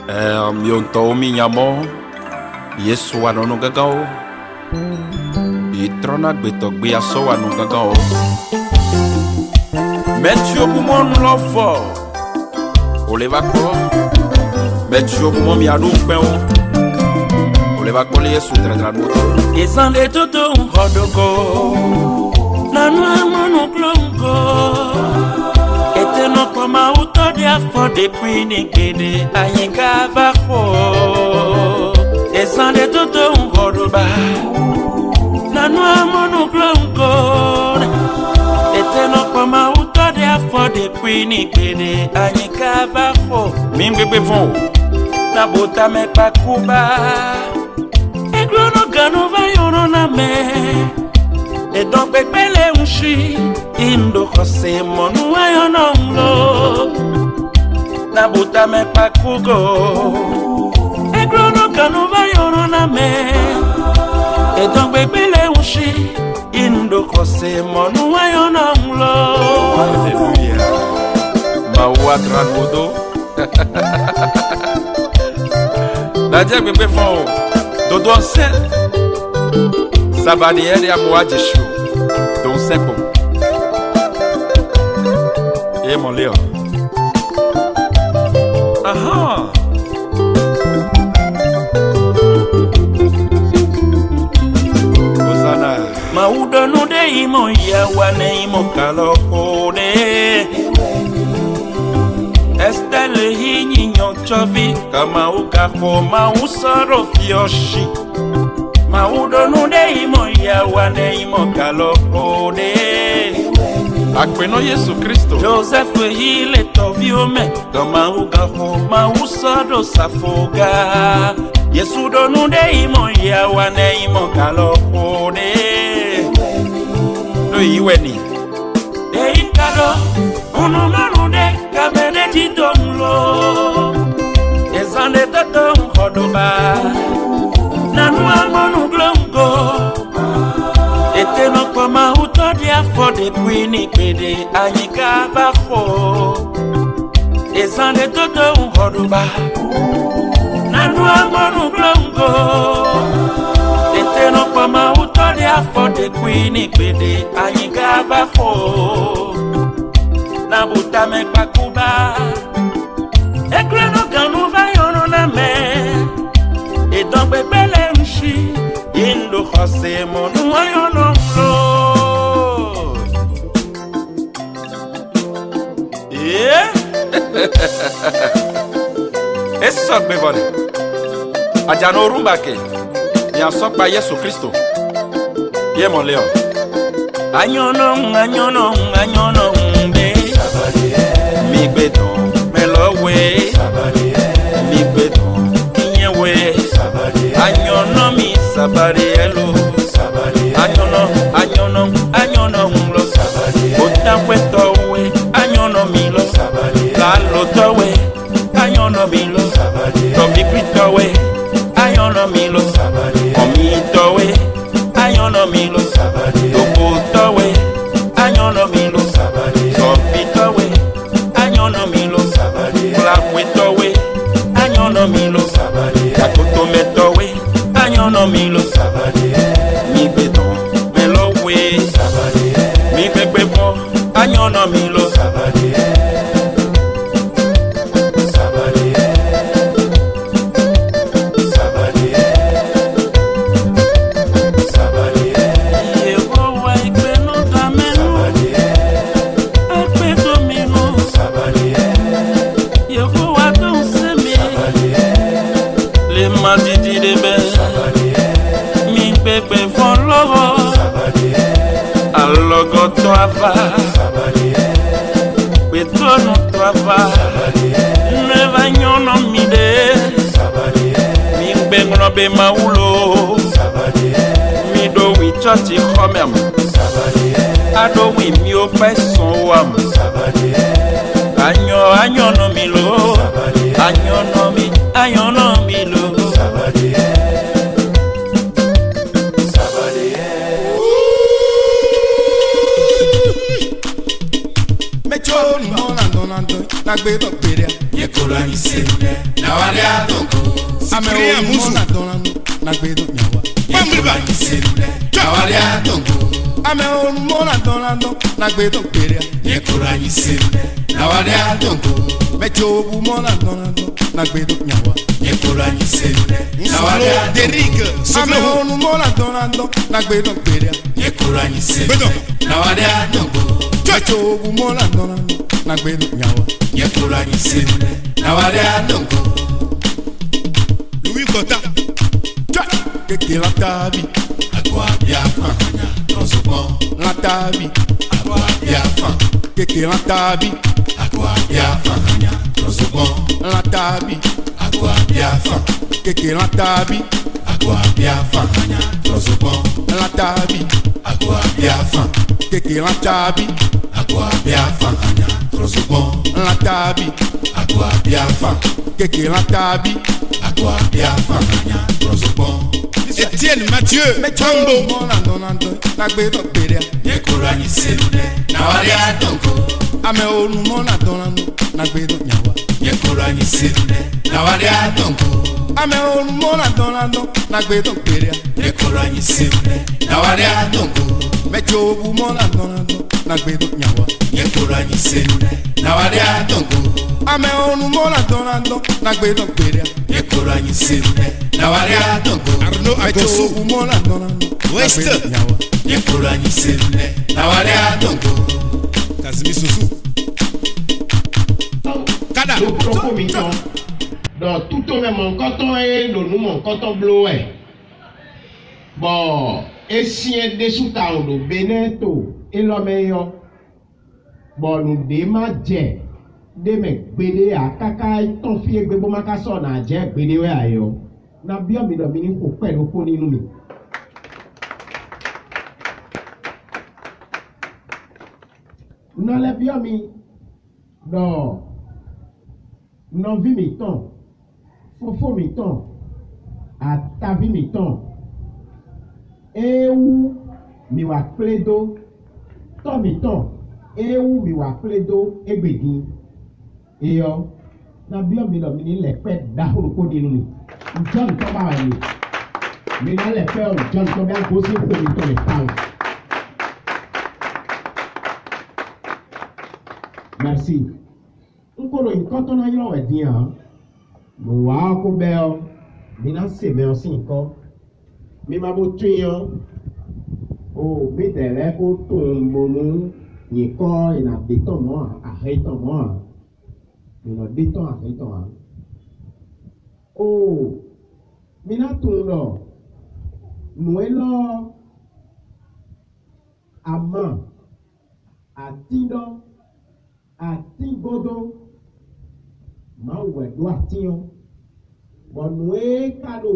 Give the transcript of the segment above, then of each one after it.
Mionto minyamo Yesu anono gagao Itrona gbeto gbe aso anu gagao Metio mon lofo Oleva ko Metio mon mi adu pe o Oleva ko le Yesu tra moto Ezande toto hodoko Nanu amonu klonko Eteno koma uto dia for the queen kede ayinga vako Ezande toto hodoba Nanu amonu klonko Eteno koma uto dia for the queen kede ayinga vako Mingbe fon Na bota me pakuba Eglono gano va yoro na me Et donc bébé unshi indo kose monu ayonongo Na buta me pakugo Eglono gano va yoro na me Et donc bébé unshi indo kose monu ayonongo Alléluia Mawa tragodo Nadia bébé fon Dodo sen Sabani ele amoa de chou Don sepo E mon léon Aha Osana Maudo no de imo ya wane imo kaloko de Estelle hinyi nyochovi Kama ukako mausaro fioshi Maudo no de imo ya wane imo kaloko de Akweno Yesu Kristo Joseph hile toviome Kama ukako mausado safoga Yesu do no de imo ya wane imo kaloko de No iweni De inkado Uno manu de kabene jidonlo Ezande toto hodoba Nanu amonu glongo Eteno koma uto dia for the queen kede anyika bako Ezande toto hodoba Nanu amonu glongo Eteno koma uto dia for the queen kede anyika bako Na buta me pakuba Ekreno ganu va yono na me Et donc bébé l'enchi Indo khose monu ayono lo Yeah Eso bevole Ajano rumbake Ya sokpa Yesu Kristo Ye mon léon Anyono be Mi beton Melowe Mi beton Inyewe Anyono mi sabarielo Anyono lo Otakwe towe Anyono mi lo Lalo towe Anyono mi lo Tobipi towe Anyono mi lo Omi towe Anyono mi lo Topo towe Anyono mi lo Sofi towe Anyono mi lo Lakwe towe Anyono mi lo Yakoto me towe Anyono mi lo Mi beton Melowe Mi bebe fo Anyono mi lo Alogo toava Betono toava Neva nyono mide Mingbengo be maulo Mido wi chati khomem Ado wi mio peson wam Anyono milo Anyono milo na gbe to pere Yekura ni serude. Na wale adongo. Ame musu na donando na gbedo nyawa. Yekura ni serude. Na wale adongo. Ame mona donando na gbedo peria. Yekura ni serude. Na wale adongo. Mejobu mona donando na gbedo nyawa. Yekura ni serude. Na wale adongo. Ame mona donando na gbedo peria. Yekura ni serude. Na wale adongo. Mejobu mona donando na gbedo nyawa. Yekura ni serude. Na wale adongo. Louis Kota. Keke la tabi. Agua biafra hanya tosopon. La tabi. Agua biafra. Keke la tabi. Agua biafra hanya tosopon. La tabi. Agua biafra. Keke la tabi. Agua biafra hanya tosopon. La tabi. Agua biafra. Keke la tabi. Agua biafra hanya tosopon. La tabi. Agua biafra. Keke la tabi. Agua biafra hanya tosopon. Etienne Mathieu Tambo mona donando na gbedo peria. Yekura ni serude. Na wale adongo. Ame onu mona donando na gbedo nyawa. Yekura ni serude. Na wale adongo. Ame onu mona donando na gbedo peria. Yekura ni serude. Na wale adongo. Mejobu mona donando na gbedo nyawa. Yekura ni serude. Na wale adongo. Ame onu mona donando na gbedo peria. Yekura ni serude. Na wale adongo. Arnaud Agosso mona donando West nyawa. Yekura ni serude. Na wale adongo. Kazimi Sousou Kada le propos mi-temps dans tout au même canton et le nom canton bloé bon et si un dessous ta on do Beneto et l'homme yo bon nous démadje de me gbede a kaka ton fie gbe bo maka so na je gbede we ayo na bio mi do mi ni ko pelu ko nínú mi non le bio mi non vi mi ton fofo mi ton atavi mi ton ewu mi wa pledo to mi ton ewu mi wa pledo egbedi eyo na bio mi do mi ni le pe dahoro ko nínú mi John to ba wa ni mi na le pe o John to ba ko si ko mi to le pa merci nkolo nǹkan tó náà yọ̀ ẹ̀dín hàn mo wá kó bẹ́ ọ mi náà sè mẹ́ ọ sí nǹkan mi máa bó tún yan o mi tẹ̀lé kó tó ń bonú nǹkan ìnàdétàn mọ́ àhẹ́tàn mọ́ ìnàdétàn àhẹ́tàn hàn o mi náà tó ń lọ nù ẹ́ lọ àmọ́ àtidọ́ àtigodo máa wẹ̀dọ́ àtiyàn bọ̀nù kálò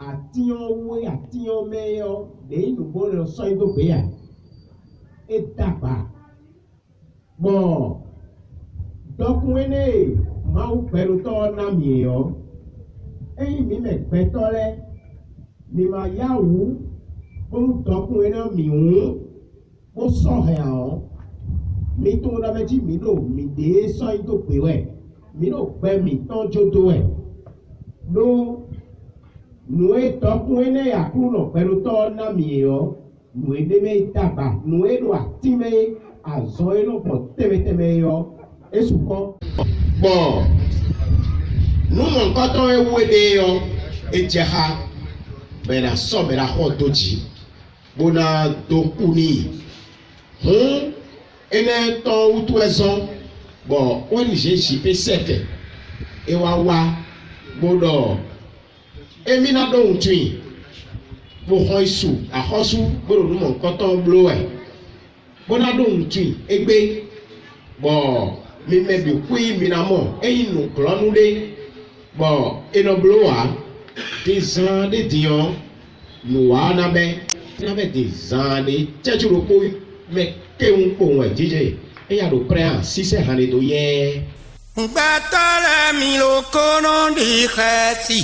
àtiyàn owó àtiyàn mẹ́yọ lẹ́yìn ìdúgbò rẹ̀ sọ ìdókòwò yà é dàgbà bọ̀ dọ́kùnrin náà máa ń pẹ̀lú tọ́ náà mìíràn ẹ̀yìn mi mẹ̀gbẹ́ tọ́lẹ̀ mi máa yá wù ó dọ́kùnrin náà mìíràn ó sọ̀hẹ̀ àwọn. Mi tó na méjì mi lò mi dé sọ́yìn tó pè wẹ̀ mi lò pẹ́ mi tán jódó ẹ̀ ló nù é tọkùn ẹ̀ náà yàkùn nà pẹ̀lú tọ́ ná mi yọ nù é dé mẹ́ dàgbà nù é lò àti mẹ́ àzọ́ ẹ̀ lò pọ̀ tẹ́mẹ́tẹ́mẹ́ yọ èsù kọ́. bọ̀ nù mọ̀ nǹkan tán ẹ̀ wé dé yọ ẹ̀ jẹ́ ha bẹ̀rẹ̀ sọ bẹ̀rẹ̀ àkọ́ tó jì bọ́nà tó kú nìyí ene tɔ wutu ɛzɔn bɔn wɔni se si pe sɛkɛ ewa wa gbɔdɔ emi na do ŋutu yi bo xɔ isu axɔsu gbɔdɔ numɔ nkɔtɔ blo ɛ bona do ŋutu yi egbe bɔn mimɛ bi kui mina mɔ eyi nu klɔnu de bɔn enɔ blo wa de zan de diɔ nu wa nabɛ de zan de tsɛtsi do ko mɛ kéwòn kpòwòn jíjẹ ẹ̀yà ló pẹ́ à sísẹ́ hàn lè tó yẹ. Gbàtọ́lẹ̀ mi ló kóná di xẹ́sì.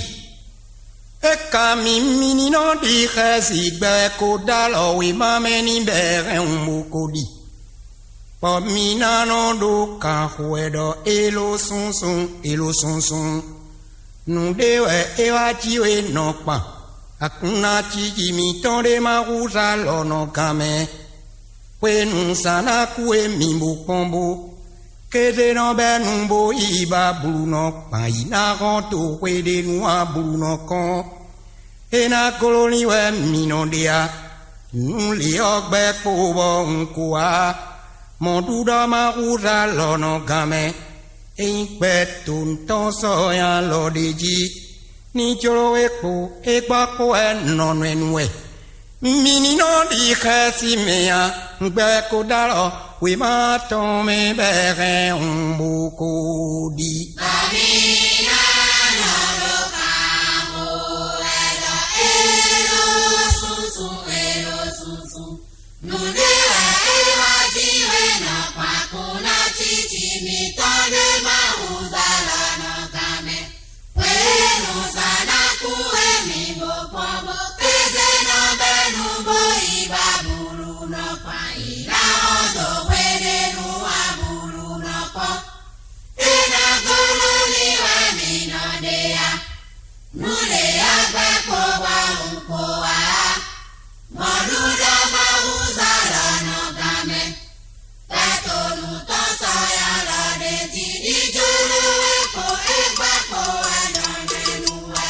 Ẹ̀ka mi níná di xẹ́sì gbẹ kó dá lọ wí má mẹ́ni bẹ̀rẹ̀ ń mú kó di. Pomina no do kahuedo elo sunsun. Nudewe ewa chiwe no pa. Akuna chichi mitore maruza lono kame. Kwe nusana kwe mimbu kombo. Kede no be numbo iba bruno pa ina gonto kwe de nua bruno kon. Ena koloni we minondia. Nuli ogbe kubo nkua. Monduda maruza lono kame. Inkpetun tonso ya lodiji. Ni cholo ekpo nonwenwe. Minino di khasi mea. Nkbeko dalo. We ma tome bere umbuko di. Mamina no kamo elo sunsun. Nudewe ewa jiwe no pakuna chichi mitone mahuzala no kame. Wenu sana kuwe mimbo pombo. Pese no benumbo ibaburu no pa ila odo wede nuwa buru no po. Ina gulu niwe minodea. Nudea bepo wa unkoa. Moduda mahuzala no kame. Tato nuto soya la de jidi julu eko ekbako adonenuwe.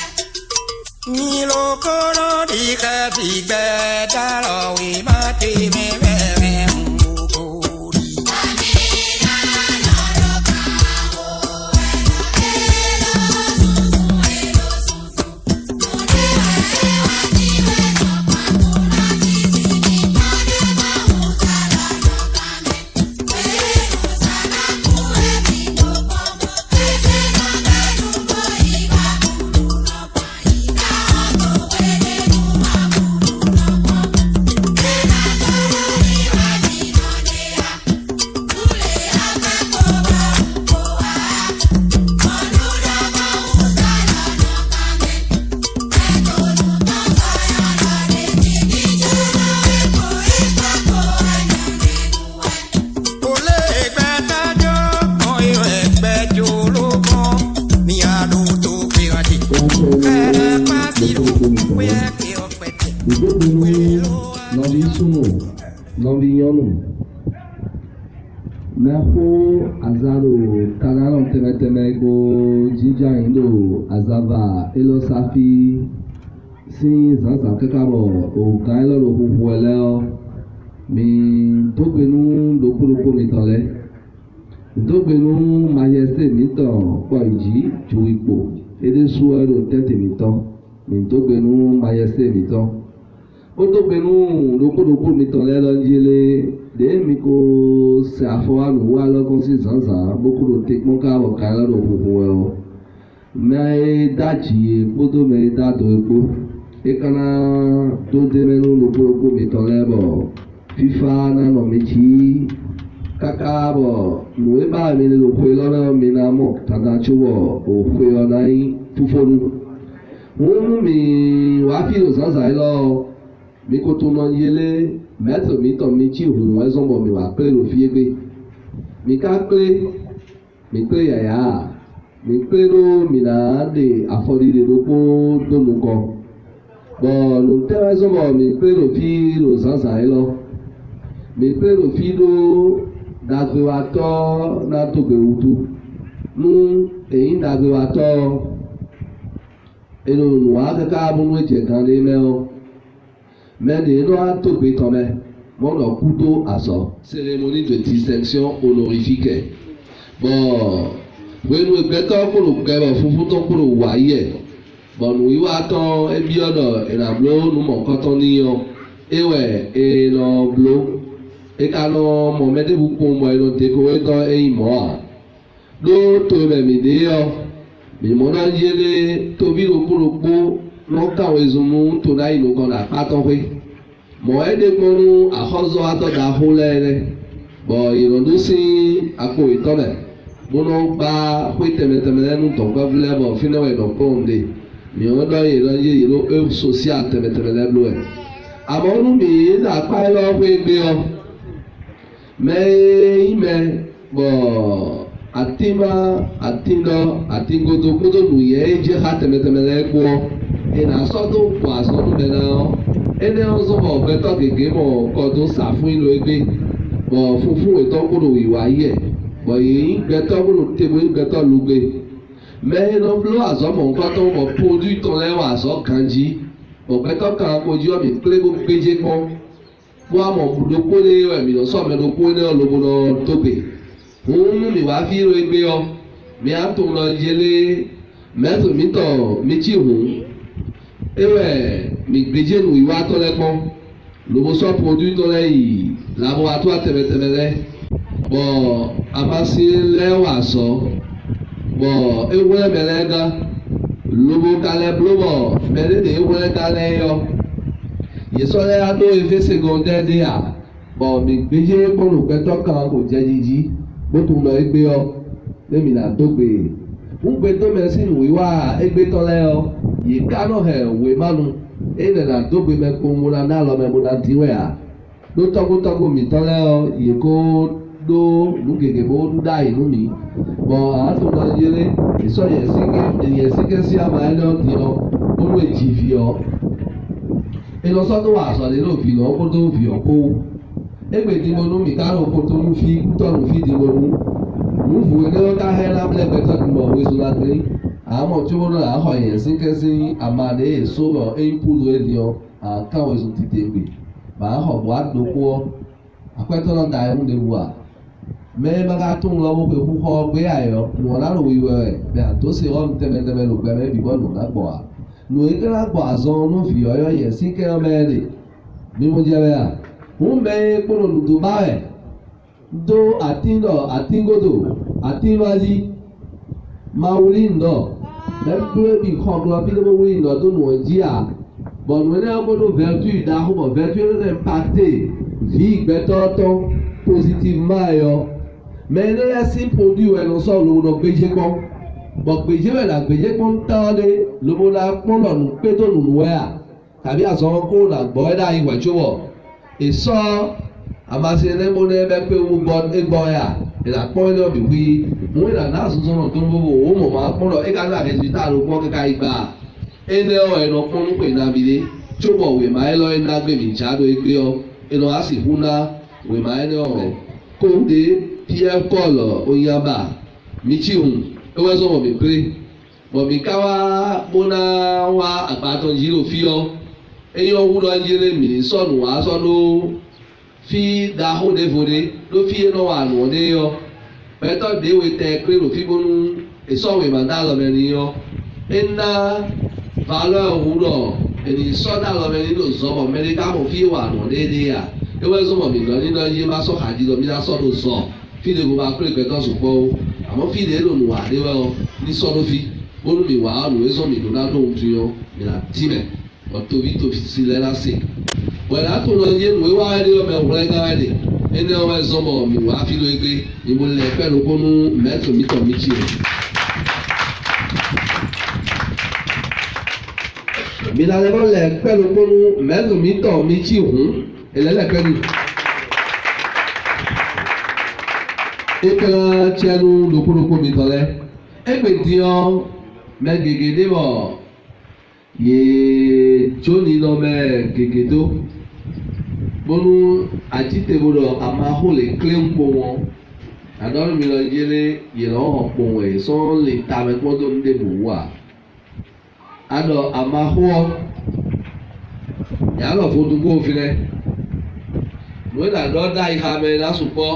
Milo kono di khasi bedalo we ma teme bere umbuko di. Mamina no kamo elo sunsun. Nudewe ewa jiwe no pakuna chichi mitone mahuzala no kame. Wenu sana kuwe mimbo pombo. Pese no benumbo ibaburu no pa ila odo wede nuwa buru no po. Ina gulu niwe minodea. Nudea bepo wa unkoa. Moduda mahuzala no kame. Tato nuto soya la de jidi julu eko ekbako adonenuwe. Ole gbetajo oyo egbejo lokan mi aduto pirati. Kere pasiro we ke opete. Nambi sumu, nambi yonu. Meho azaro kanalo temeteme go jinja indo azava elo safi si zanza kekabo o kailo lo huhueleo mi togbenu lokuloko mi tole togbenu majeste mi tan po iji ju ipo ede su ero tete mi tan mi togbenu majeste mi tan ó tó gbẹnu lókòlókò mi tàn lẹ́lọ́ yẹlé dèémi kò ṣe àfọwálù wá lọ́gán sí zanzan bókòló tẹkmọ́ káwọ̀ káyọ̀ lọ fòfò ẹ̀ ọ́ mẹ́ dájì epo tó mẹ́ dàtọ̀ epo ìkànnà tó dé mẹ́nu lókòlókò mi tàn lẹ́bọ̀ fífa nánà méjì kàkà bọ̀ mùwé bá mi ní lóko lọ́nà mi náà mọ̀ tàdá tó wọ̀ òfò ọ̀nà yín fúfọ́nù wọ́n mú mi wá fílò zanzan yìí lọ. Mi ko tó nọ yẹlé mẹtọ mi tọ mi tí òhun wọn ẹsọ bọ mi wà pé ló fi gbé mi ká pé mi pé yàyà mi pé ló mi nà á lè àfọdílé ló kó dónú kọ bọ ló tẹ ẹsọ bọ mi pé ló fi ló sànsàn yìí lọ mi pé ló fi ló dàgbé wa tọ náà tó gbé wutu nú èyí dàgbé wa tọ èlò nù wá kẹkẹ abúlé ẹjẹ kan lé mẹọ. Mais les noirs topé quand même. Mon couteau à ça. Cérémonie de distinction honorifique. Bon, oui, nous mettons pour le gars, foufoutons pour le voyer. Bon, nous y attendons et bien et la blo, nous manquons nion. Et ouais, et non blo. Et quand on met des boucons, moi, nous décorons et moi. L'autre même idée, mais mon allié, Tobi le pour le pot. Lọ́kàn ìzùnmù tó náà ìlú kan là pátọ́ pé mọ̀ ẹ́ dé gbọ́nú àkọ́zọ́ àtọ́jà hólẹ́rẹ́ bọ̀ ìrọ̀lú sí àpò ìtọ́lẹ̀ múná gba pé tẹ̀mẹ̀tẹ̀mẹ̀ lẹ́nu tọ̀gbọ́ fílẹ̀ bọ̀ fínẹ́wẹ̀ lọ́pọ̀ òǹdè mìíràn lọ́yìn ìrọ̀yìn ìlú ẹ̀ sọ́síà tẹ̀mẹ̀tẹ̀mẹ̀ lẹ́nu ẹ̀. àmọ́ ọdún mi dàpá ẹ lọ́wọ́ pé gbé ọ mais bon atima atindo atingodo kodo nuye je hatemetemele kwo ina sodo kwa so mbena ene ozo mo beto gege mo kodo sa fún ilo egbe bo funfun eto kodo iwa ye bo yi beto kodo tebo beto lugbe mais no blo azo mo nkan to mo produit ton lewa azo kanji bo beto kan ko ji o mi plego gbeje ko bo amo do ko le we mi lo so me do ko ne olobo no tobe òun mi wá fi ro egbe ọ mi á tó lọ yẹlé mẹtò mi tọ méjì hùn ewé mi gbèjé nu ìwà tọ́lẹ́pọ́n lówó sọ produit tọ́lẹ́ yìí làwọn ató àtẹ̀mẹtẹ̀mẹlẹ́ bọ̀ amasi lẹ́wà sọ bọ̀ ewúrẹ́ mẹlẹ́ gá lówó kalẹ̀ blóbọ̀ mẹlẹ́dẹ̀ ewúrẹ́ kalẹ̀ yọ yẹsọ́lẹ́ adó efe segondẹ́ dé à bọ̀ mi gbèjé kpọ́nù pẹ́tọ́ kan kò jẹ́ jíjí bótú lọ egbe ọ lẹ́mi là dógbe ńgbẹ tó mẹsìn wíwá egbe tọ́lẹ́ ọ yìí kánò hẹ̀ wé mánu ẹ̀yìn là dógbe mẹ́kpọ̀ ńwúna náà lọ mẹ́múna tiwẹ̀ à ló tọ́gbótọ́gbó mi tọ́lẹ́ ọ yìí kó dó lùgègè bó dá inú mi bọ̀ àtò lọ yẹlé ìsọyẹ̀ síkẹ́ sí àmà ẹ̀ lọ́ọ́ di ọ olú èjì fi ọ ìlọsọ́dún wà sọ̀rọ̀ ló fi ọ kó tó fi ọ kó egbe dimonu mi karo koto nu fi kutonu fi dimonu nu fu ene o ka hela ble beto mo we so la gbe amo tí wọ́n náà ahọ́ yẹn sí kẹ́sí àmàlẹ́ èso rọ̀ éńpùlù ènìyàn àkàwé èso tètè gbè màá họ̀ bọ́ àdókò ọ́ àpẹtọ́ náà dà ẹ̀hún léwu à mẹ́rin bá ká tó ń lọ́wọ́ pé kúkọ́ gbé àyọ̀ nùwọ̀n lárò wíwẹ̀ rẹ̀ bẹ́ẹ̀ àtòsí rọ́ọ̀nù tẹ́mẹ́tẹ́mẹ́ ló gbẹ́mẹ́ bíbọ́ nù lágbọ̀ à nù ékélá gbọ̀ àzọ́ ọ̀nù fi ọ̀yọ́ yẹn sí kẹ́rọ́ mẹ́rin bí mo jẹ́ bẹ́ẹ̀ à ń bẹ́ẹ̀ kpọ́nọ̀ lùdò báyẹ̀ do àtìngòdò àtìwájí máa wuli ńdọ̀ lẹ́gbẹ́ bí kàn lọ bí lọ́wọ́ wuli ńdọ̀ tó nù ọ̀jí à bọ̀nù ẹni ọgbọ́dọ̀ vertu ìdáhùnmọ̀ vertu ẹni lè pàtẹ́ fi ìgbẹ́tọ́tọ́ positive máa yọ mẹ́rin lẹ́sìn produit ẹ̀ lọ sọ̀rọ̀ lọ́wọ́ lọ gbèjé kọ́ bọ̀ gbèjé wẹ̀ là gbèjé kọ́ ń tán lé lọ́wọ́ la kpọ́n lọ́nu pétó nùnú ẹ̀ à tàbí àsọ̀rọ̀ kó là gbọ́ ẹ̀ dá ìwẹ̀ tó wọ̀ èso àmàṣe ẹlẹ́mọ́ ní ẹbẹ́ pé wọ́n gbọ́ ẹgbọ́ ẹ̀ à ìlà kpọ́n ẹ̀ lọ́bi wí wọ́n ìlà náà sọ̀tọ̀ náà tó ń bọ̀ wọ́n mọ̀ máa kpọ́n lọ ẹ̀ka náà kẹ́sì tá a lọ kpọ́n kíkà ìgbà ẹ̀ lẹ́ ọ̀ ẹ̀ lọ kpọ́n ń pè nàbí dé tó bọ̀ wẹ̀ máa ẹ̀ lọ ẹ̀ nàgbé mi ìjà lọ ẹgbẹ́ ọ ẹ̀ lọ á sì hu ná wẹ̀ máa ẹ̀ lọ rẹ̀ kó de pierre paul oyaba mi tí hùn ẹ̀ wẹ́ sọ mọ̀ mi pé mọ̀ mi ká wá múná wá àgbàtàn yìí ló fi ọ ẹ̀yọ́ wúlọ yẹlẹ mi sọ̀nù wá sọ́nù fi dahode vode ló fi yẹn náà wà nù ọdẹ yọ pẹtọ déwé tẹ pé ló fi gbónú ìsọwé màdá lọmọdé yọ ẹnà valọ òwúrọ ẹni sọdá lọmọdé ló zọmọ mẹríkà mọ fi wà nù ọdẹ dé yà ewé zọmọ mi lọ nínú yé má sọ hàdí lọ mi lá sọdọ sọ fi lè kó bá pé pẹtọ sùpọ o àmọ fi lè lò nù wà déwé ọ ní sọdọ fi gbónú mi wà á nù ẹzọ mi lò náà lóhùn tuyọ mi là tìmẹ ọtọbi tó fi sílẹ̀ lásì wẹ̀rẹ̀ àtò lọ yé nu wíwá ẹni ọmọ ẹ̀wúrẹ́ gáwá ẹni ẹni ọmọ ẹ̀zọ́mọ mi wà á fi lọ egbe ìmúlẹ̀ pẹ̀lú kónú mẹ́tò mítọ̀ méjì rẹ̀. mílíọ̀nù lẹ̀ pẹ̀lú kónú mẹ́tò mítọ̀ méjì hùn ẹlẹ́lẹ́pẹ̀lú. ekele tiẹnu lókòlókò mi tọ́lẹ̀ ẹgbẹ̀ diọ mẹ́gẹ̀gẹ̀ débọ̀ yee tsoni lɔ mɛ gegedo bonu atitebo lɔ amaho le kle ŋkpo wɔn adɔlu mi lɔ yele yelɔ xɔ kpo wɔe sɔn le tame kpɔdo nu de bo wa adɔ amahoɔ yalɔ fotogo fi lɛ nuwe la dɔ da yi xame la sukpɔ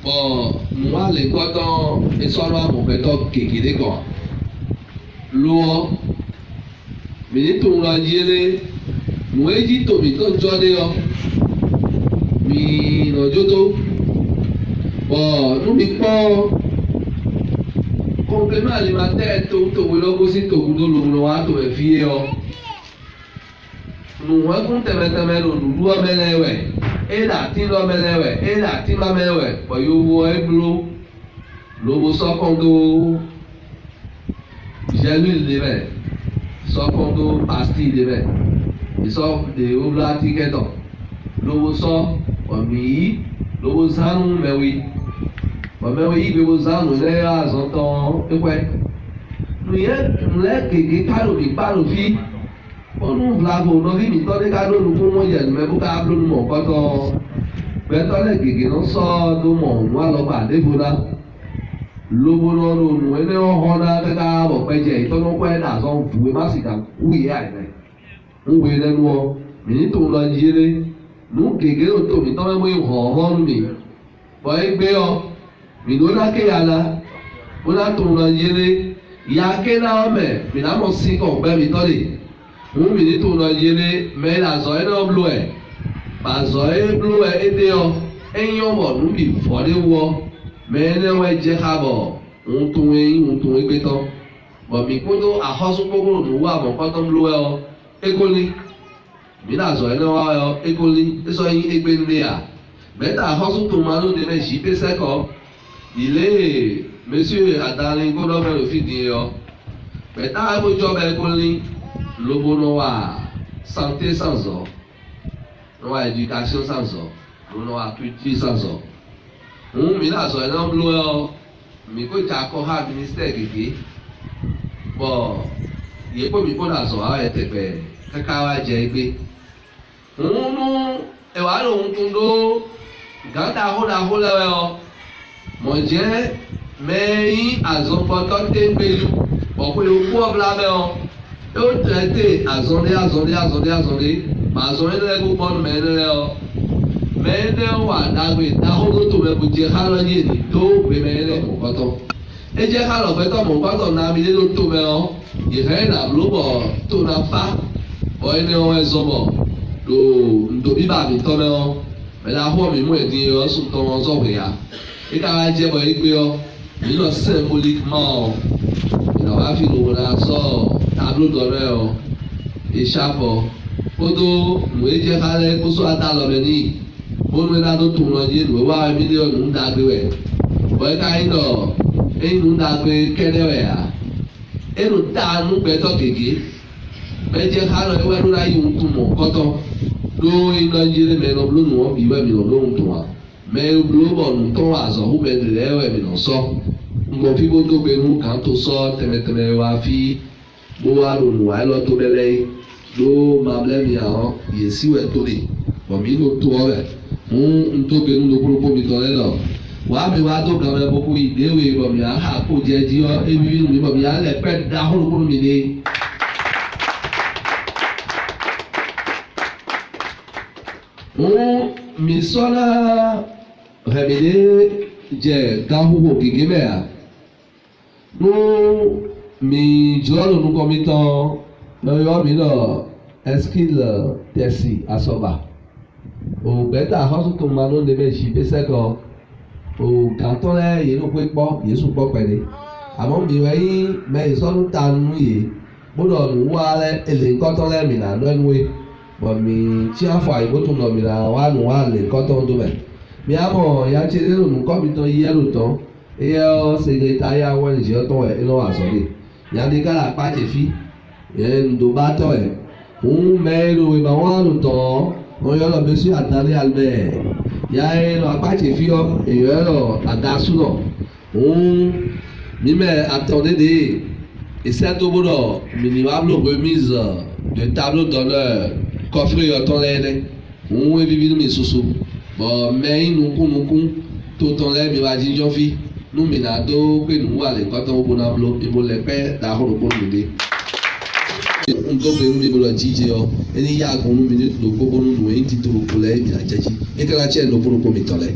bɔn nua le kɔtɔ esɔlɔ amɔkɛtɔ keke de kɔ loɔ mìnítò ń lọ yẹlé nùwéjì tòmí tó jọ dé ọ mi lọ́jọ́ tó bọ̀ númi pọ́ kọ́ńplémà lè máa tẹ́ tó tòwé lọ́gbó sí tòkù tó lòun lọ́wọ́ àtò ẹ̀ fi yé ọ nùwẹ́ kún tẹ̀mẹ́tẹ̀mẹ́ lò lùlú ọmẹlẹ́wẹ̀ éèdà tí lọ́mẹlẹ́wẹ̀ éèdà tí lọ́mẹlẹ́wẹ̀ pọ̀ yóò wọ ẹ́gbúró lóbo sọ́kọ́ńdó ìṣẹ́lú ìlébẹ̀ sọkọndo pasti de bẹ isọ de wúlò atikẹtọ lówó sọ ọmọ yìí lobo zanu mewi mewi ibe bo zanu le azonton ewe nuye nle keke kalo mi palo fi onu vlavo no vi mi to de ka lo lu ko mo ye me bu ka blu mo ko to be to le keke no so do mo wa lo ba de bo na lobo no no nu ene o ho na de ka bo pe je to no kwe na so fu e ma si ka wi ya ne nwe le nu mi ni to lo yire nu keke o to mi to me mo ho ho mi bo egbe o mi no na ke ya la o na to lo yire ya ke na me mi na mo si ko be mi to le mi ni to lo yire me la zo e no blu e ba zo e blu e ede o enyo mo nu bi fo de wo me ne we je ka bo un to egbe to bo mi ko do ahosu gbogbo nu wa mo ko to blu e o egoli mi na zo e no wa o egoli so yin egbe nle ya meta ahosu to ma no de me ji pe se ko ile monsieur adani ko do me fi di yo meta mo jo be egoli lobo no wa santé sans o no wa éducation sans o no wa culture sans o mi na zo e no blu e o mi ko ja ko ha minister gege bo ye ko mi ko na zo a etepe kaka wa je igbe nu e wa lo un tundo ganda ho le o mo je me yi azon poto te pelu bo ko lo ku obla me o o traité azonde ma zo le ko bon me le o me ne wa da gbe da ho to me bu je ha lo ni ni to be me le ko poto e je ha lo be to mo poto na mi le lo to me o ye re na lo bo to na fa o ene o ezo bo do ndo bi ba mi to me o me la ho mi mu e din o sun to won so we ya e ka wa je bo igbe o mi lo symboliquement il va fi lo na so tableau d'honneur o e chapeau kodo mo e je ka le ko so ata lo me ni mo no na do tun lo ye lo wa million nda gbe we bo e ka ino e nu nda gbe kele we ya e nu ta nu gbe to gege me je ka lo e we lu ra yi un tun mo koto lo ino jire me no blu nu o bi we mi no lo un tun wa me blu bo nu to wa zo hu be le we mi no so mo fi bo to be nu kan to so teme wa fi bo wa lo nu wa lo to bele lo ma ble mi a ye si we to le bo mi no to o we to be nu lo pro mi to le lo wa mi wa to kan me bo ku ide we bo mi a ha ko je ji o e bi mi bo mi a le pe da ho lo mi ni mi sola remede je gahugo gege me a no mi jolo nu komitan no yo mi no eskil tesi asoba o beta hosu to ma no de me ji pe se ko o kanton le ye no pe po yesu po pele àmọ́ mi wei me so nu ta nu ye bodo nu wa le ele nkoton le mi na no enwe bo mi ti afa ibo tun lo mi na wa nu wa le nkoton do me mi amo ya che le nu ko mi to ye lo ton e o secretariat wa je to e lo wa so le ya de kala pa che fi e ndo ba to e un me lo e ba wa lo ton o yo lo monsieur Adani Albert ya e lo pa che fi o e yo lo adasu no un mi me attendez des et c'est au bout minimum remise de tableau d'honneur coffre autant l'aide on est vivi nous sous bon mais nous tout on l'aide mais va dire j'en fi nous menado que nous aller quand on bon tableau et bon les pères d'accord pour nous aider on doit nous mais bon DJ et il y a qu'on nous minute nous pour nous un petit tour pour les bien jaji et que la tienne nous pour nous mettre là.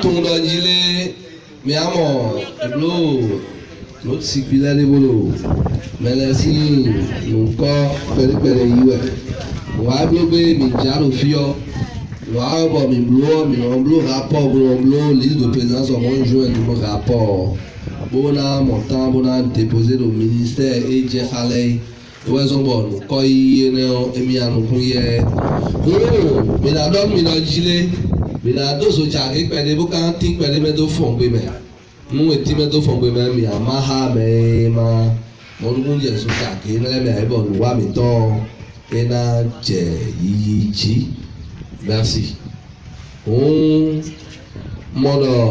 tún lọ jílé mi àmọ́ ló ti gbilẹ̀ níbolo mẹlẹ sí nǹkọ́ pẹ̀lẹ́pẹ̀lẹ́ yìí wẹ̀ wàá gbé mi jáde fíọ́ wàá bọ̀ mi bló rapport bló liste de présence en mon juin de mon rapport bona montant bona déposé au ministère et j'ai allé ouais son bon quand il est émis à nous prier mais la donne mi lọ jílé mi la do so jàre pẹ̀lẹ́ bó kàn tí pẹ̀lẹ́ mẹ́tò fún gbé mẹ́ mú etí mẹ́tò fún gbé mẹ́ mi àmà ha mẹ́ ma mọ́lùkún jẹ́ so jàre nílẹ̀ mi àyẹ̀bọ̀ nù wá mi tán ẹ̀ náà jẹ́ yíyí jí merci mọ́dọ̀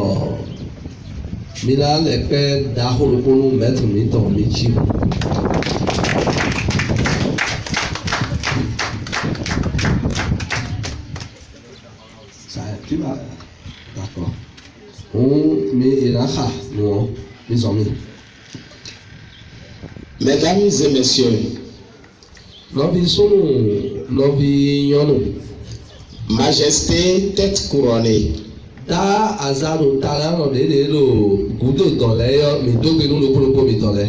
mi la lè pẹ́ dáhùrùkúrú mẹ́tò mi tán mi jí. Tu vas, d'accord. Mes amis. Mesdames et messieurs, Majesté tête couronnée, Da azaro talano de gudo doleyo mi doge nu lo ko mi tole.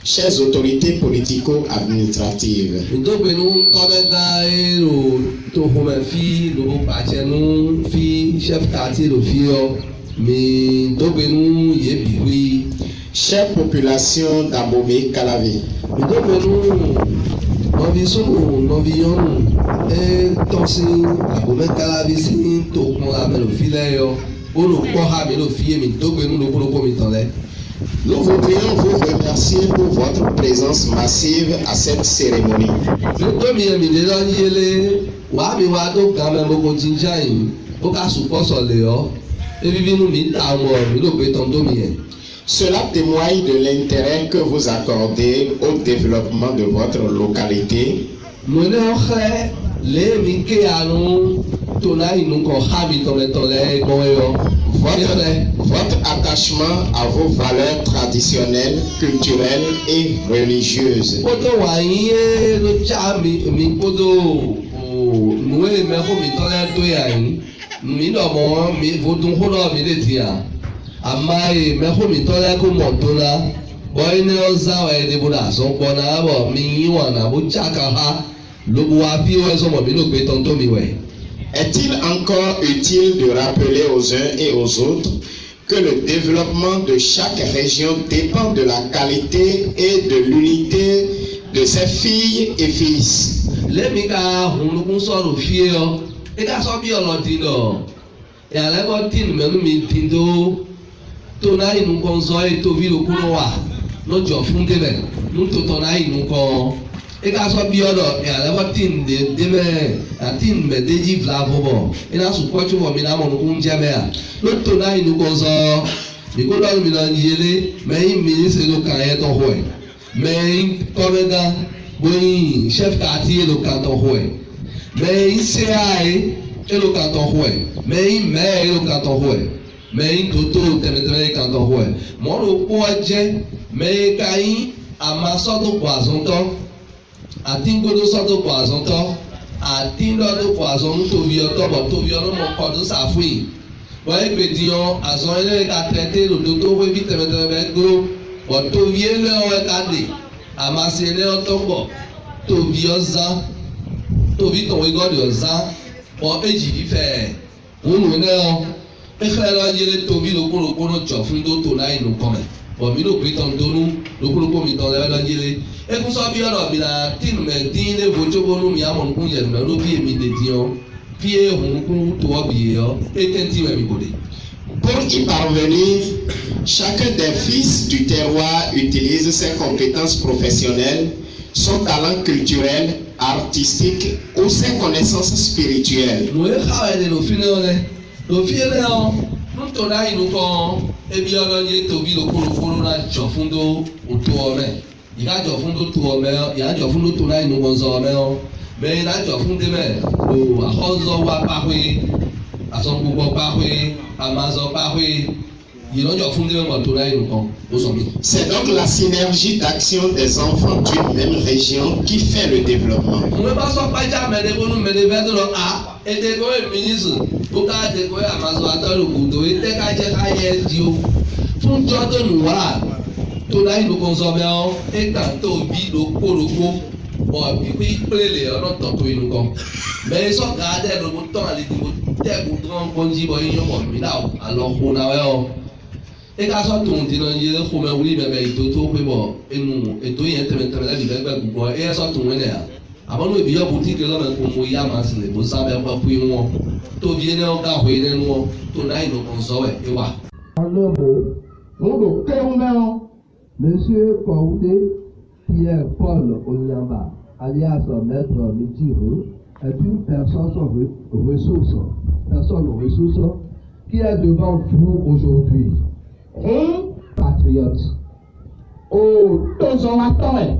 chères autorités politico-administratives, Mi doge nu tole da ero to home fi lo pache nu fi chef quartier lo fi o mi doge nu ye biwi. chère population d'Abomey Calavé, Mi doge nu novi sunu novi yonu e tosi Abomey Calavé si to kun la me lo fi le yo. Olùkọ́ ha mi ló fi èmi tó gbé nínú kúròkó mi tán lẹ. nous voudrions vous remercier pour votre présence massive à cette cérémonie. Nítorí mi èmi lè lọ yẹlé wàá mi wá tó kàn mẹ́ gbogbo jíjà yìí ó ká sùpọ̀ sọ̀lẹ̀ ọ́ ebi bínú mi ta ọmọ mi ló gbé tán tó mi yẹn. Cela témoigne de l'intérêt que vous accordez au développement de votre localité. Mo ní ọ̀hẹ́ léèmí ké àánú tó náà inú kan há mi tọ̀lẹ̀tọ̀lẹ̀ gan yọ. Votre attachement à vos valeurs traditionnelles, culturelles et religieuses. Kótó wà yín ló já mi kótó nùwé mẹ́kọ́ mi tọ́lẹ̀ tó yà yín mi dọ̀mọ́ mi fòtún kótó mi lè ti yà àmà yìí mẹ́kọ́ mi tọ́lẹ̀ kó mọ̀ tó la bọ́yì ní ọ̀sán ẹ̀ dìbò là sọ pọ̀ náà bọ̀ mi yín wà náà bó jáka ha lóbu wa bí wọ́n sọ̀mọ̀ mi ló gbé tán tó mi wẹ̀. Est-il encore utile de rappeler aux uns et aux autres que le développement de chaque région dépend de la qualité et de l'unité de ses filles et fils? Lẹ́mi ká hunukun sọ̀rọ̀ fíye ọ ẹ ká sọ bí ọ̀rọ̀ ti lọ ìyàlẹ́ kọ́ tí nùmẹ́nu mi ti tó náà inú kan sọ ètò bí lókun wà lọ́jọ́ fún débẹ̀ nítòtò náà inú kan ẹ ká sọ bí ọ̀rọ̀ ìyàlẹ́ kọ́ tí débẹ̀ àti nùmẹ́dẹ́jì fìlà bọ̀bọ̀ ẹ náà sùn pọ́jú wọ̀ mí náà mọ̀ nùkún jẹ́ mẹ́à lótò náà inú kan sọ ìkólọ́ mi náà yẹlé mẹ́yìn mi ní sẹ́lẹ̀ kàn yẹ tọ́ họ́ ẹ̀ mẹ́yìn kọ́mẹ́gá bóyin chef quartier lo canton houé mais CAE et le canton houé mais maire et le canton houé mais toto tẹmẹtẹmẹ canton houé mon le poids mais kai ama soto poison to atingo do soto poison to atindo do poison to vi to bo to vi no mo ko do sa fui bo e pe dion azon ele ka traiter le toto we vi tẹmẹtẹmẹ go bo to vi ele o e ka de amasele ọtọgbọ tóbi ọzá tóbi tọwé gọdì ọzá ọ èjì fífẹ ònù náà ẹfẹ lọ yẹlẹ tóbi lókòlókòló jọ fún tó tó náà inú kọmẹ bọmi ló gbé tán tónú lókòlókò mi tán lọ yẹlẹ ẹkún sọ bí ọ̀rọ̀ mi la tìǹ mẹ dín lé fojóbónú mi amọ̀nùkún yẹnu mẹ ló bí èmi lè dín ọ bí ehùnkún tó ọ bìyẹ ọ ètẹ́ntì mẹ mi kò dé. Pour y parvenir, chacun des fils du terroir utilise ses compétences professionnelles, son talent culturel, artistique ou ses connaissances spirituelles. Nous avons ntona inu kan ebi ọlọye tobi lokolokolo na jọ fún do oto ọmẹ ìka jọ fún do to ọmẹ ìyá jọ fún do to na inu kan zọ ọmẹ ọ mẹ ìyá jọ fún dẹmẹ o àkọzọ wa pàwé àsọgbogbo pàwé àmàzọ pàwé ìlọjọ fún dẹmẹ mọ to na inu kan ó sọ mi. C'est donc la synergie d'action des enfants d'une même région qui fait le développement. Mo bá sọ pàjá mẹ́lẹ́ bọ́lú mẹ́lẹ́ bẹ́ẹ̀ tó lọ a décoré ministre, pour qu'à décorer Amazon le couteau, et dès qu'à dire à Dieu, pour toi de noir, tout là, nous consommons, et tantôt, vide, coloko, bon, puis, plaît, on entend tout nous comme. Mais ils sont gardés le bouton, les bouton, on dit, bon, ils ont là, alors, on a, et quand on tourne, il y a un oui, mais il faut tout, bon, et nous, et tout, il y a un peu de et elles sont tournées là. Avant nous, il y a une boutique là, pour y avoir massé, vous savez, on va pouvoir moi. Tout vient en cas, oui, nous, tout là, ils nous consomme, et voilà. En un mot, on doit faire Monsieur Koude Pierre-Paul Onyamba, alias Maître Mitiro, est une personne ressource, qui est devant vous aujourd'hui. Patriote. Oh, tous en attendent.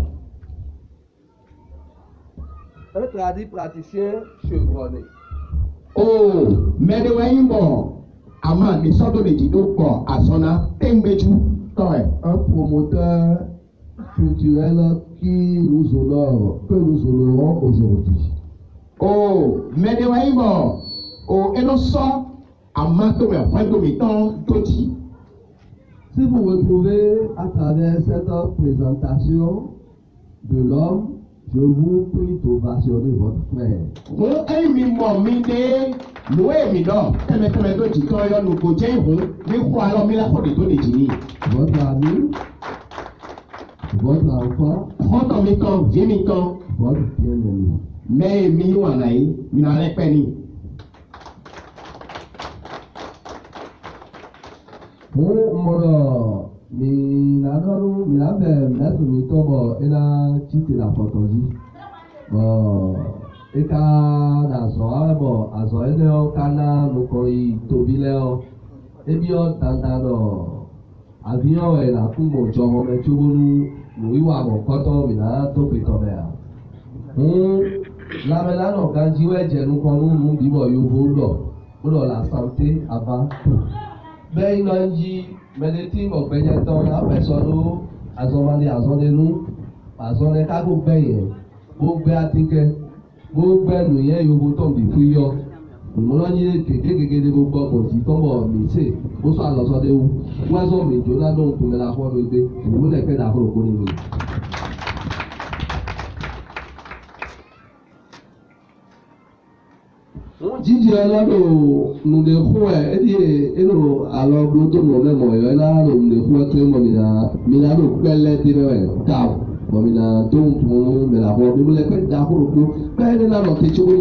Un tradit praticien chevronné. Oh, mais de Wayimbo, Aman, les sortes de Dido, à Sona, Tembeju, Un promoteur culturel qui nous honore, que nous honorons aujourd'hui. Oh, mais de Wayimbo, oh, et nous sommes à Mato, mais pas de mi-temps, Toti. Si vous retrouvez à travers cette présentation de l'homme, je vous prie d'ovationner votre frère. Mon ami, mon mide, nous évidons, et maintenant, nous disons, nous cognons, nous croyons, mais la faute de tout est Votre ami, votre enfant, votre ami-con, vieux-mi-con, votre bien-aimé. mais mi en aïe, mi n'en est pas ni. Moro, mi nadoru, mi nabe, mettre mi tobo, ena chite la photoji. Eka na so abo, aso eneo kana nukoi tobileo. Ebio dandano, avion e la kumbo jomo me chubulu, nuiwa mo koto mi na topi tomea. La melano kanjiwe jenu konu mbibo yubulo, ulo la santé avant tout. Ben nanji meleti mo benye ton la personne azomani azonenu azone ka go benye go gbe atike go gbe nu yen yo to bi fuyo mo lo ni keke de go gbo mo ti to mo mi se mo so alo so de wu wa so mi jo la don kun la ko do gbe mo le pe da ko ko ni. Jíjí ọlọ́dọ̀ nùdè fún ẹ̀ ẹ̀dí ẹ̀rọ alọ́gbọ́n tó mọ̀ mẹ́mọ̀ ẹ̀yọ́ ẹ̀láàrọ̀ nùdè fún ẹ̀ tó mọ̀ mìíràn ló pẹ́lẹ́ dínà ẹ̀ dáwọ̀ mọ̀ mìíràn tó ń tún mìíràn fún ọdún lẹ́pẹ́ dáhùn òkú bẹ́ẹ̀ ni lánàá tẹ̀sí owó.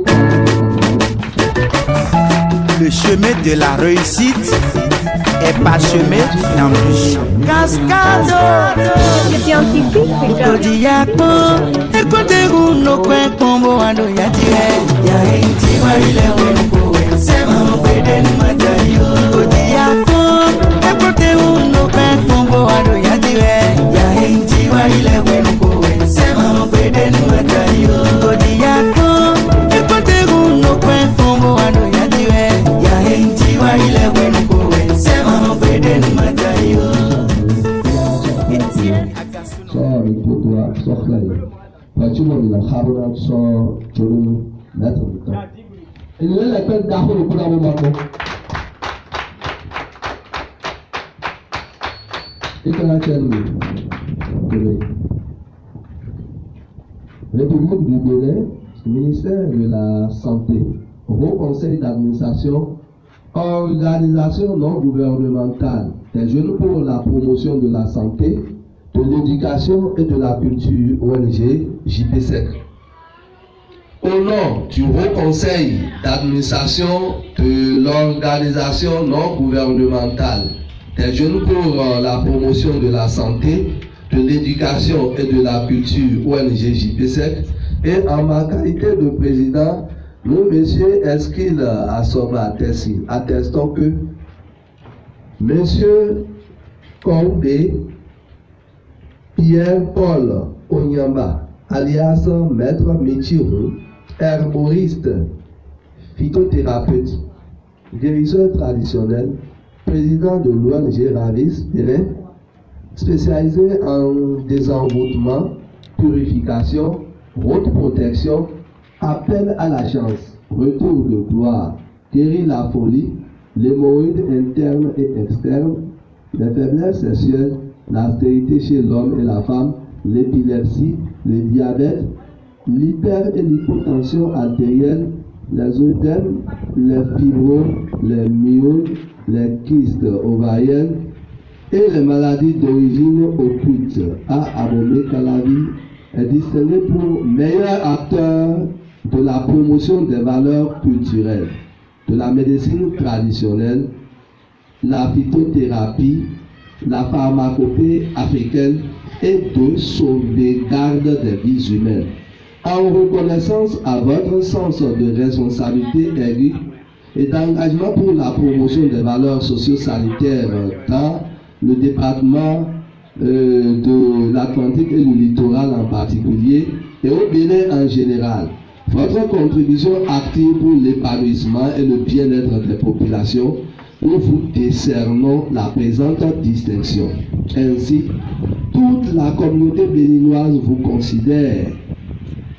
Le chemin de la réussite est parsemé d'embûches. Cascade, Scientifique, Kodiapo, Ekoteru no kwe kombo ando yatire. Ya inti warile wenko sema mpeden matayo. Kodiapo, Ekoteru no kwe kombo ando yatire. Ya inti warile wenko sema mpeden matayo. Kodiapo, Ekoteru no kwe kombo ando yatire. Ya inti warile wenko sema mpeden matayo. So ikutua so clay. Pachumo mina khabuna so chulu mettre du temps. Il est la peine d'arriver pour la moment. Et quand la telle République du Bénin, ministère de la Santé, Haut Conseil d'administration, organisation non gouvernementale des jeunes pour la promotion de la santé, de l'éducation et de la culture ONG JPSEC. Au nom du Haut Conseil d'administration de l'organisation non gouvernementale des jeunes pour la promotion de la santé, de l'éducation et de la culture ONG JPSEC, et en ma qualité de président, nous, monsieur Eskil Assoba Tessi, attestons que monsieur Koude Pierre-Paul Onyamba, alias Maître Mitiro, herboriste, phytothérapeute, guérisseur traditionnel, président de l'ONG Ravis Bénin, spécialisé en désenvoûtement, purification, haute protection, appel à la chance, retour de gloire, guérit la folie, l'hémorroïde interne et externe, les faiblesses sexuelles, la stérilité chez l'homme et la femme, l'épilepsie, le diabète, l'hyper et l'hypotension artérielle, les œdèmes, les fibromes, les myomes, les kystes ovariennes et les maladies d'origine occulte. A. Abomey Calavi est distingué pour meilleur acteur de la promotion des valeurs culturelles, de la médecine traditionnelle, la phytothérapie, la pharmacopée africaine et de sauvegarde des vies humaines. En reconnaissance à votre sens de responsabilité aiguë et d'engagement pour la promotion des valeurs socio-sanitaires dans le département de l'Atlantique et du littoral en particulier et au Bénin en général, votre contribution active pour l'épanouissement et le bien-être des populations, nous vous décernons la présente distinction. Ainsi, toute la communauté béninoise vous considère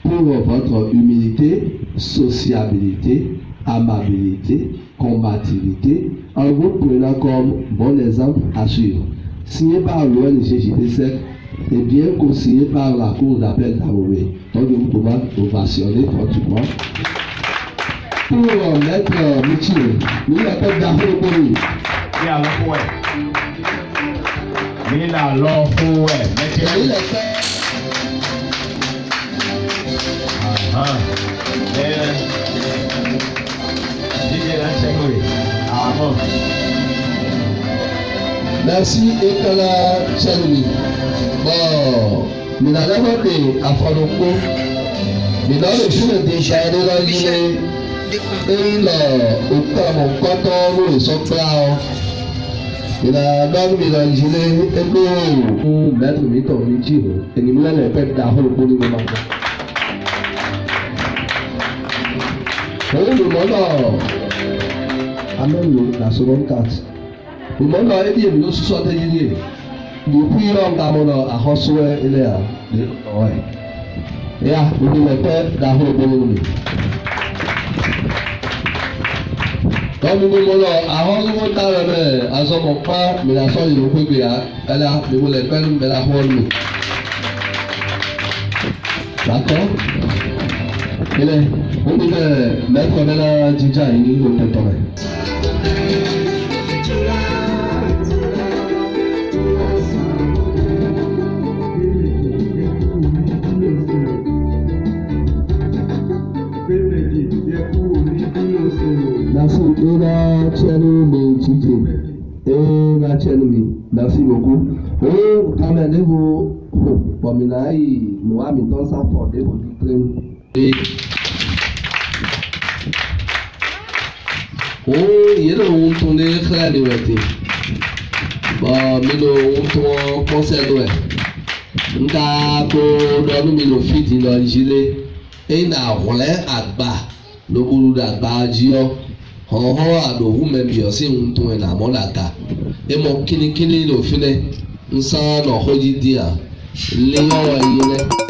pour votre humilité, sociabilité, amabilité, combativité, en vous prenant comme bon exemple à suivre. Signé par l'ONG JPSEC et bien co-signé par la Cour d'appel d'Abomey. Donc, nous pouvons ovationner fortement. Pour Maître Michio, nous l'appelons d'Afro Poli. Merci Ekala Chelmi. Bon, nous allons voter à Fonoko. Mais dans le jour déjà, nous allons dire et au temps mon canton nous sommes là. Il a dans le village et nous mettre Mito Michio et nous allons faire d'Afro pour nous maintenant. Nous demandons Amen la seconde carte. Nous demandons à Eddie nous sommes derrière. Depuis l'homme à Hossoé et Léa. Et à nous devons faire d'Afro pour nous. Donc nous demandons à Hossoé à son papa, mais la soeur de l'Okwébé, elle a nous voulons faire de la Hossoé. D'accord? On devait mettre la Djidja et nous le pétons. Merci beaucoup. Oh, quand même, vous, pour Minaï, nous avons ça pour des oh, il y a un tourné très diverti. Bon, mais on conseille de nous avons mis fit dans le gilet et nous avons agba le boulot d'agba dio. On a de vous même bien si on tourne la monaka. Et mon kini le filet, nous sommes dans le dia. Léon et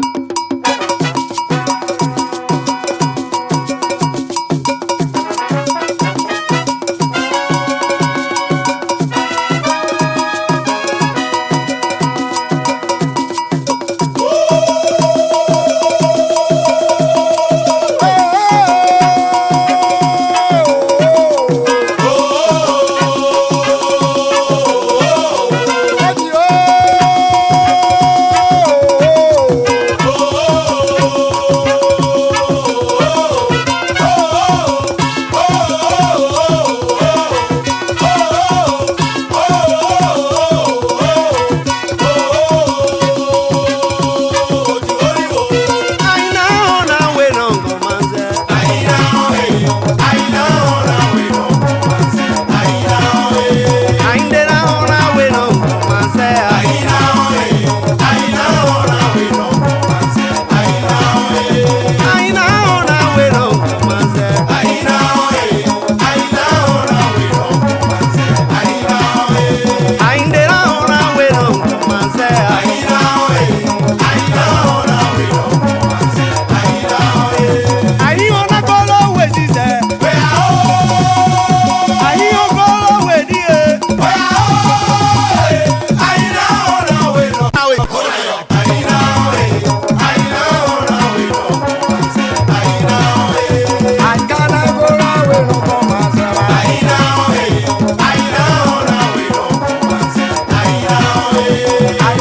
Aïe